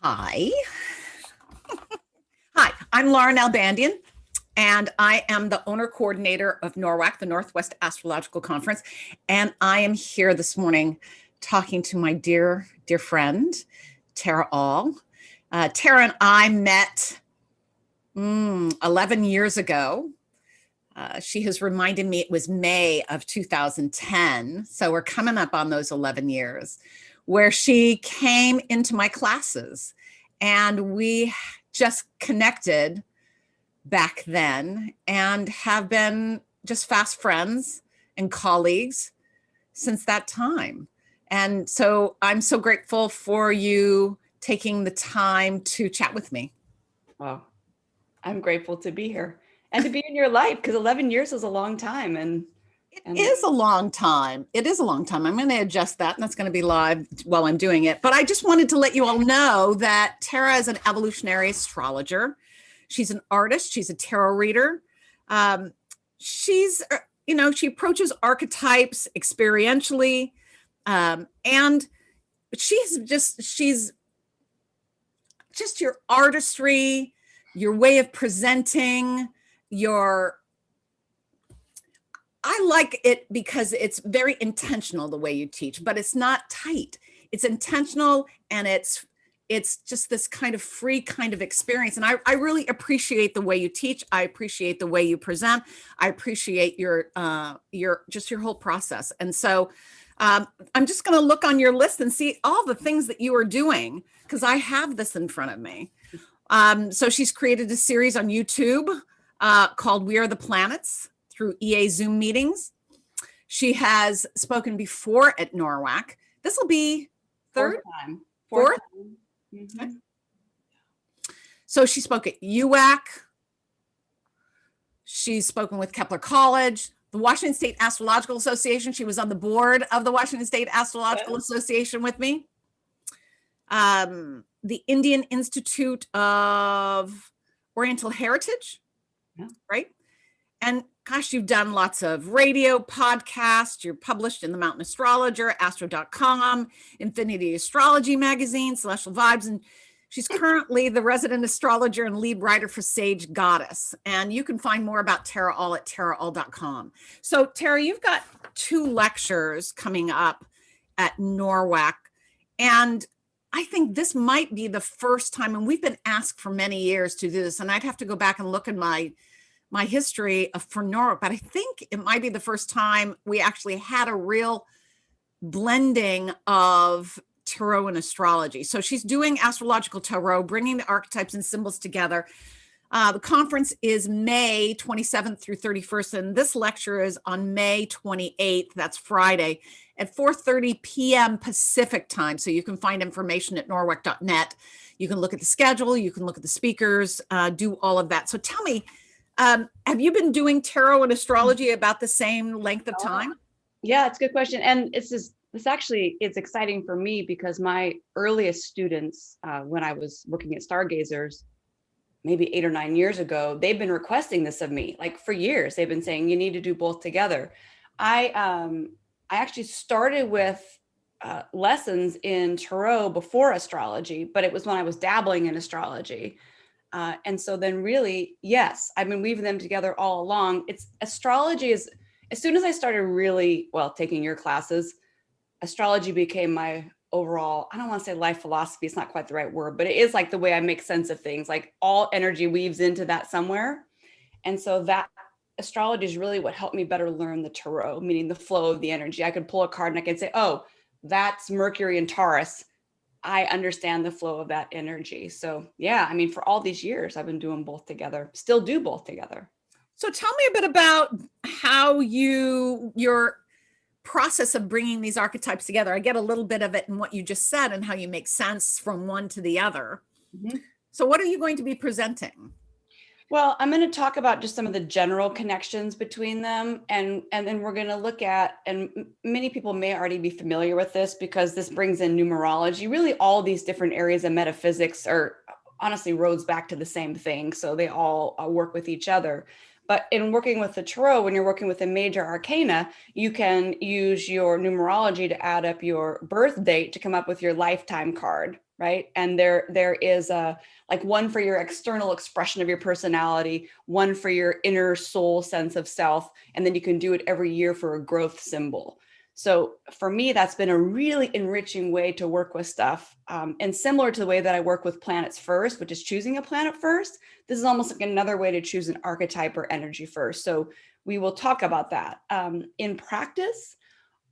Hi. Hi, I'm Lauren Albandian, and I am the owner coordinator of NORWAC, the Northwest Astrological Conference. And I am here this morning talking to my dear friend, Tara All. Tara and I met 11 years ago. She has reminded me it was May of 2010. So we're coming up on those 11 years where she came into my classes and we just connected back then and have been just fast friends and colleagues since that time. And so I'm so grateful for you taking the time to chat with me. Well, I'm grateful to be here and to be in your life because 11 years is a long time. It is a long time. It is a long time. I'm going to adjust that, and that's going to be live while I'm doing it. But I just wanted to let you all know that Tara is an evolutionary astrologer. She's an artist. She's a tarot reader. She's, she approaches archetypes experientially. And she's just your artistry, your way of presenting, I like it because it's very intentional the way you teach, but it's not tight. It's intentional and it's just this kind of free kind of experience. And I really appreciate the way you teach. I appreciate the way you present. I appreciate your whole process. And so I'm just going to look on your list and see all the things that you are doing because I have this in front of me. So she's created a series on YouTube called We Are the Planets through EA Zoom meetings. She has spoken before at NORWAC. This will be third time. Fourth? Mm-hmm. Okay. So she spoke at UAC. She's spoken with Kepler College, the Washington State Astrological Association. She was on the board of the Washington State Astrological Association with me. The Indian Institute of Oriental Heritage, right? And gosh, you've done lots of radio podcasts. You're published in the Mountain Astrologer, astro.com, Infinity Astrology Magazine, Celestial Vibes. And she's currently the resident astrologer and lead writer for Sage Goddess. And you can find more about Tara All at taraall.com. So Tara, you've got 2 lectures coming up at NORWAC. And I think this might be the first time, and we've been asked for many years to do this, and I'd have to go back and look at my history for NORWAC, but I think it might be the first time we actually had a real blending of tarot and astrology. So she's doing astrological tarot, bringing the archetypes and symbols together. The conference is May 27th through 31st, and this lecture is on May 28th. That's Friday at 4:30 p.m. Pacific time. So you can find information at norwac.net. You can look at the schedule. You can look at the speakers, do all of that. So tell me, have you been doing tarot and astrology about the same length of time? Yeah, it's a good question. And it's exciting for me because my earliest students, when I was working at Stargazers, maybe 8 or 9 years ago, they've been requesting this of me. Like for years, they've been saying, you need to do both together. I actually started with lessons in tarot before astrology, but it was when I was dabbling in astrology. And so then really, yes, I've been weaving them together all along. Astrology is, as soon as I started really, taking your classes, astrology became my overall, I don't want to say life philosophy. It's not quite the right word, but it is like the way I make sense of things. Like all energy weaves into that somewhere. And so that astrology is really what helped me better learn the tarot, meaning the flow of the energy. I could pull a card and I could say, oh, that's Mercury and Taurus. I understand the flow of that energy. So yeah, I mean, for all these years, I've been doing both together, still do both together. So tell me a bit about how your process of bringing these archetypes together. I get a little bit of it in what you just said and how you make sense from one to the other. Mm-hmm. So what are you going to be presenting? Well, I'm going to talk about just some of the general connections between them. And then we're going to look at, and many people may already be familiar with this because this brings in numerology. Really, all these different areas of metaphysics are honestly roads back to the same thing. So they all work with each other. But in working with the tarot, when you're working with the major arcana, you can use your numerology to add up your birth date to come up with your lifetime card, right? And there is a like one for your external expression of your personality, one for your inner soul sense of self, and then you can do it every year for a growth symbol. So for me, that's been a really enriching way to work with stuff. And similar to the way that I work with planets first, which is choosing a planet first, this is almost like another way to choose an archetype or energy first. So we will talk about that. In practice,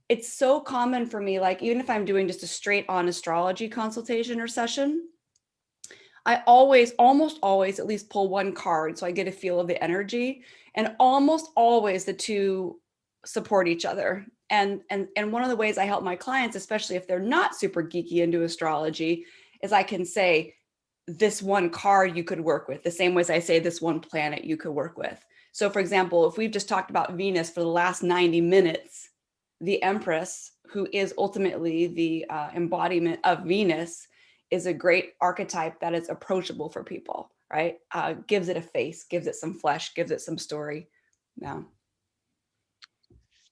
it's so common for me, like even if I'm doing just a straight on astrology consultation or session, I almost always at least pull one card so I get a feel of the energy. And almost always the two support each other. And one of the ways I help my clients, especially if they're not super geeky into astrology, is I can say, this one card you could work with, the same way as I say this one planet you could work with. So for example, if we've just talked about Venus for the last 90 minutes, the Empress, who is ultimately the embodiment of Venus, is a great archetype that is approachable for people, right? Gives it a face, gives it some flesh, gives it some story. Yeah.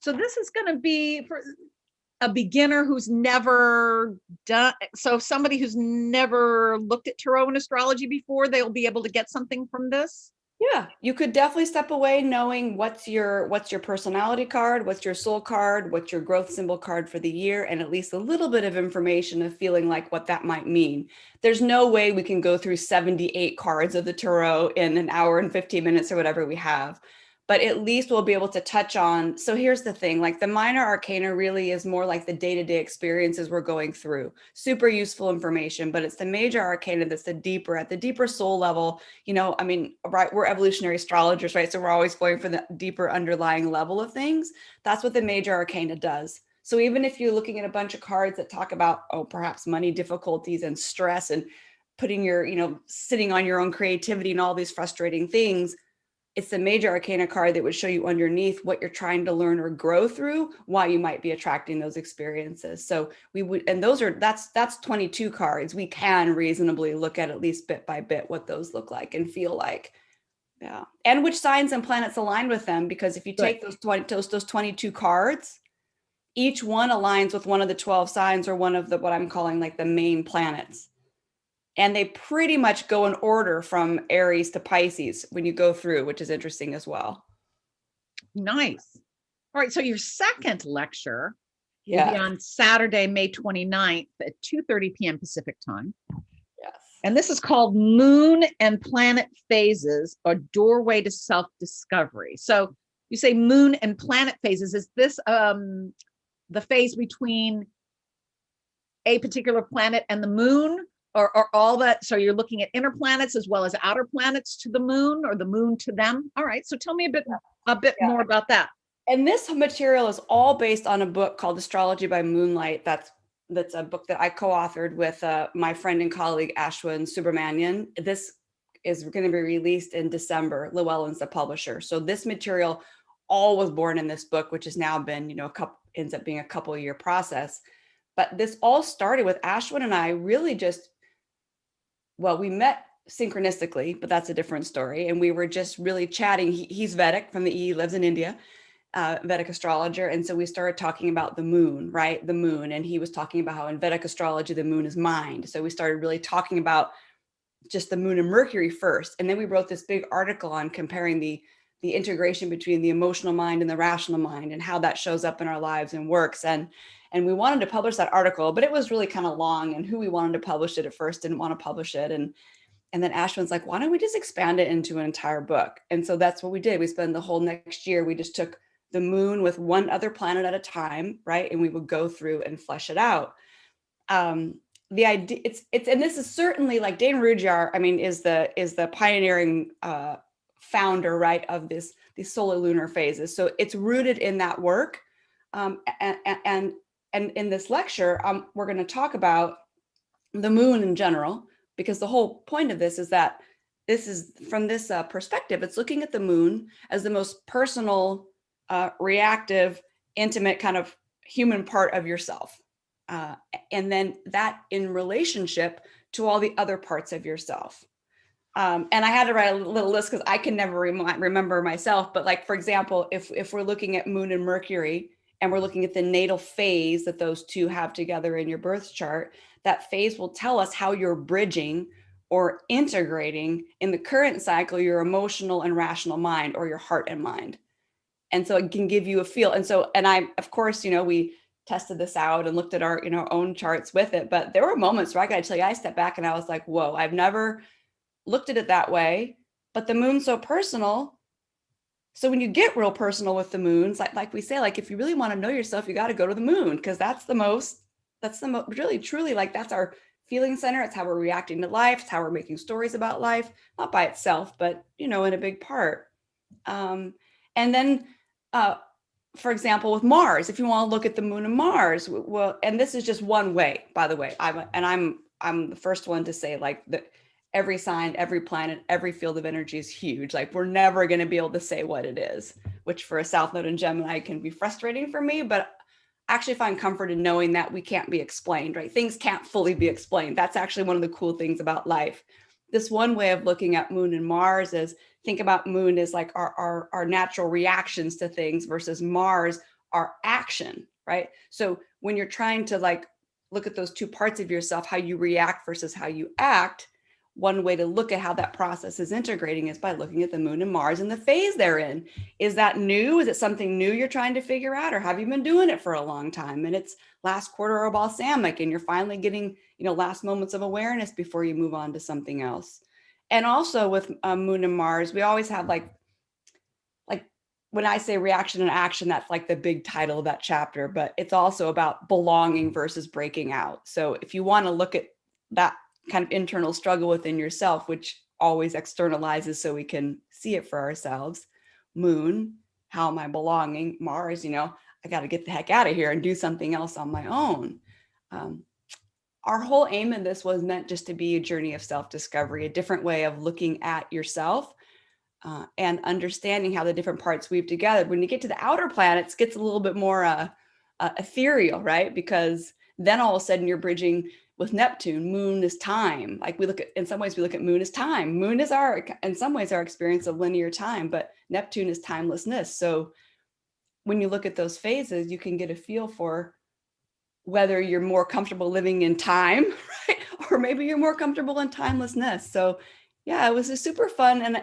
So this is going to be for a beginner who's never done, so somebody who's never looked at tarot and astrology before, they'll be able to get something from this. Yeah, you could definitely step away knowing what's your personality card, what's your soul card, what's your growth symbol card for the year, and at least a little bit of information of feeling like what that might mean. There's no way we can go through 78 cards of the tarot in an hour and 15 minutes or whatever we have. But at least we'll be able to touch on. So here's the thing, like the minor arcana really is more like the day-to-day experiences we're going through. Super useful information, but it's the major arcana that's at the deeper soul level. You know, I mean, right, we're evolutionary astrologers, right? So we're always going for the deeper underlying level of things. That's what the major arcana does. So even if you're looking at a bunch of cards that talk about, oh, perhaps money difficulties and stress and putting your, sitting on your own creativity and all these frustrating things, it's the major arcana card that would show you underneath what you're trying to learn or grow through, why you might be attracting those experiences. So we would, and that's 22 cards. We can reasonably look at least bit by bit what those look like and feel like. Yeah. And which signs and planets align with them, because if you take those 22 cards, each one aligns with one of the 12 signs or one of the, what I'm calling like the main planets. And they pretty much go in order from Aries to Pisces when you go through, which is interesting as well. Nice. All right. So your second lecture will be Yeah. on Saturday, May 29th at 2:30 p.m. Pacific time. Yes. And this is called Moon and Planet Phases, a Doorway to Self-Discovery. So you say moon and planet phases. Is this the phase between a particular planet and the moon? Or all that, so you're looking at inner planets as well as outer planets to the moon, or the moon to them. All right, so tell me a bit more about that. And this material is all based on a book called Astrology by Moonlight. That's a book that I co-authored with my friend and colleague Ashwin Subramanian. This is going to be released in December. Llewellyn's the publisher. So this material all was born in this book, which has now been, ends up being a couple-year process. But this all started with Ashwin and I really just, well, we met synchronistically, but that's a different story. And we were just really chatting. He's Vedic he lives in India, Vedic astrologer. And so we started talking about the moon, right? The moon. And he was talking about how in Vedic astrology, the moon is mind. So we started really talking about just the moon and Mercury first. And then we wrote this big article on comparing the integration between the emotional mind and the rational mind and how that shows up in our lives and works. And we wanted to publish that article, but it was really kind of long, and who we wanted to publish it at first didn't want to publish it. And then Ashwin's like, why don't we just expand it into an entire book? And so that's what we did. We spent the whole next year, we just took the moon with one other planet at a time, right? And we would go through and flesh it out. The idea, it's, and this is certainly like Dane Rudhyar, I mean, is the pioneering founder, right, of these solar lunar phases. So it's rooted in that work. And in this lecture, we're going to talk about the moon in general, because the whole point of this is that this is from this perspective, it's looking at the moon as the most personal, reactive, intimate kind of human part of yourself. And then that in relationship to all the other parts of yourself. And I had to write a little list because I can never remember myself. But like, for example, if we're looking at Moon and Mercury and we're looking at the natal phase that those two have together in your birth chart, that phase will tell us how you're bridging or integrating in the current cycle, your emotional and rational mind, or your heart and mind. And so it can give you a feel. And so, and I, of course, we tested this out and looked at our, own charts with it. But there were moments where I got to tell you, I stepped back and I was like, whoa, I've never looked at it that way. But the moon's so personal. So when you get real personal with the moons, like we say, like if you really want to know yourself, you got to go to the moon, because that's the most really truly, like that's our feeling center. It's how we're reacting to life. It's how we're making stories about life, not by itself, but in a big part. And then for example, with Mars, if you want to look at the moon and Mars, well, and this is just one way, by the way, I'm the first one to say, like, every sign, every planet, every field of energy is huge. Like, we're never going to be able to say what it is, which for a South Node in Gemini can be frustrating for me, but I actually find comfort in knowing that we can't be explained, right? Things can't fully be explained. That's actually one of the cool things about life. This one way of looking at Moon and Mars is, think about Moon as like our natural reactions to things versus Mars, our action, right? So when you're trying to like look at those two parts of yourself, how you react versus how you act, one way to look at how that process is integrating is by looking at the Moon and Mars and the phase they're in. Is that new? Is it something new you're trying to figure out, or have you been doing it for a long time and it's last quarter or balsamic and you're finally getting, last moments of awareness before you move on to something else? And also with Moon and Mars, we always have like when I say reaction and action, that's like the big title of that chapter, but it's also about belonging versus breaking out. So if you want to look at that kind of internal struggle within yourself, which always externalizes so we can see it for ourselves. Moon, how am I belonging? Mars, I got to get the heck out of here and do something else on my own. Our whole aim in this was meant just to be a journey of self-discovery, a different way of looking at yourself and understanding how the different parts weave together. When you get to the outer planets, it gets a little bit more ethereal, right? Because then all of a sudden you're bridging with Neptune. Moon is time. Like in some ways we look at Moon as time. Moon is in some ways our experience of linear time, but Neptune is timelessness. So when you look at those phases, you can get a feel for whether you're more comfortable living in time, right? Or maybe you're more comfortable in timelessness. So yeah, it was a super fun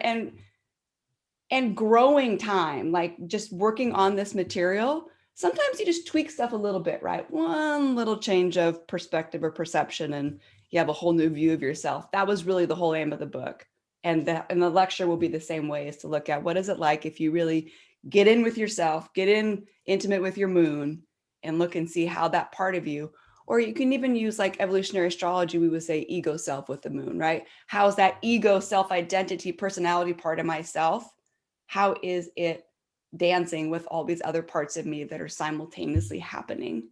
and growing time, like just working on this material. Sometimes you just tweak stuff a little bit, right? One little change of perspective or perception, and you have a whole new view of yourself. That was really the whole aim of the book. And the lecture will be the same way, is to look at what is it like if you really get in with yourself, get in intimate with your moon, and look and see how that part of you, or you can even use like evolutionary astrology, we would say ego self with the moon, right? How's that ego self-identity personality part of myself? How is it dancing with all these other parts of me that are simultaneously happening?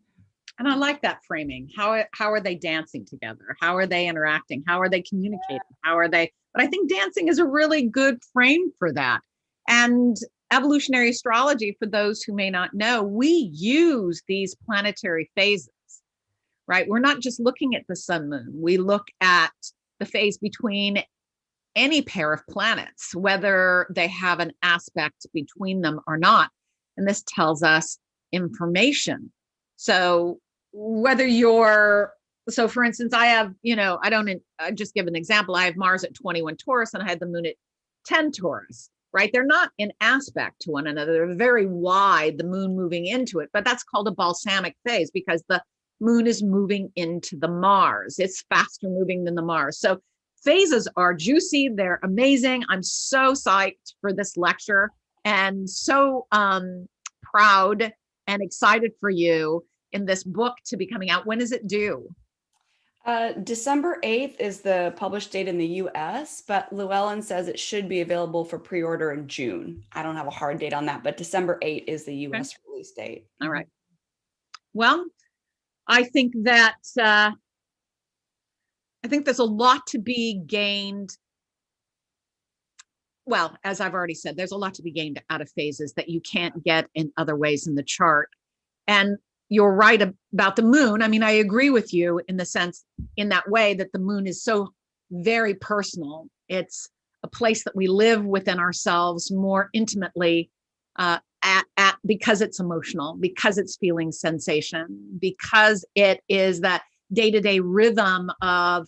And I like that framing. How are they dancing together? How are they interacting? How are they communicating? How are they? But I think dancing is a really good frame for that. And evolutionary astrology, for those who may not know, we use these planetary phases, right? We're not just looking at the sun moon. We look at the phase between any pair of planets, whether they have an aspect between them or not. And this tells us information. So whether so for instance, I have, I just give an example. I have Mars at 21 Taurus and I had the moon at 10 Taurus, right? They're not in aspect to one another. They're very wide, the moon moving into it, but that's called a balsamic phase because the moon is moving into the Mars. It's faster moving than the Mars. So phases are juicy. They're amazing. I'm so psyched for this lecture and so proud and excited for you in this book to be coming out. When is it due? December 8th is the published date in the US, but Llewellyn says it should be available for pre-order in June. I don't have a hard date on that, but December 8th is the US release date. All right. Well, I think that there's a lot to be gained. Well, as I've already said, there's a lot to be gained out of phases that you can't get in other ways in the chart. And you're right about the moon. I mean, I agree with you in the sense, in that way, that the moon is so very personal. It's a place that we live within ourselves more intimately, because it's emotional, because it's feeling sensation, because it is that day-to-day rhythm of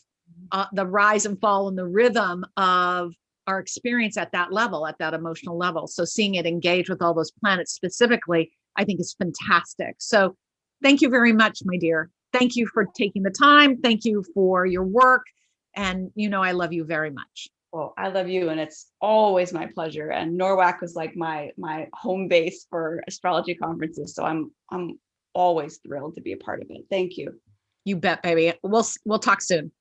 the rise and fall and the rhythm of our experience at that level, at that emotional level. So seeing it engage with all those planets specifically, I think is fantastic. So thank you very much, my dear. Thank you for taking the time. Thank you for your work. And I love you very much. Well, I love you, and it's always my pleasure. And NORWAC was like my home base for astrology conferences, so I'm always thrilled to be a part of it. Thank you. You bet, baby. We'll talk soon.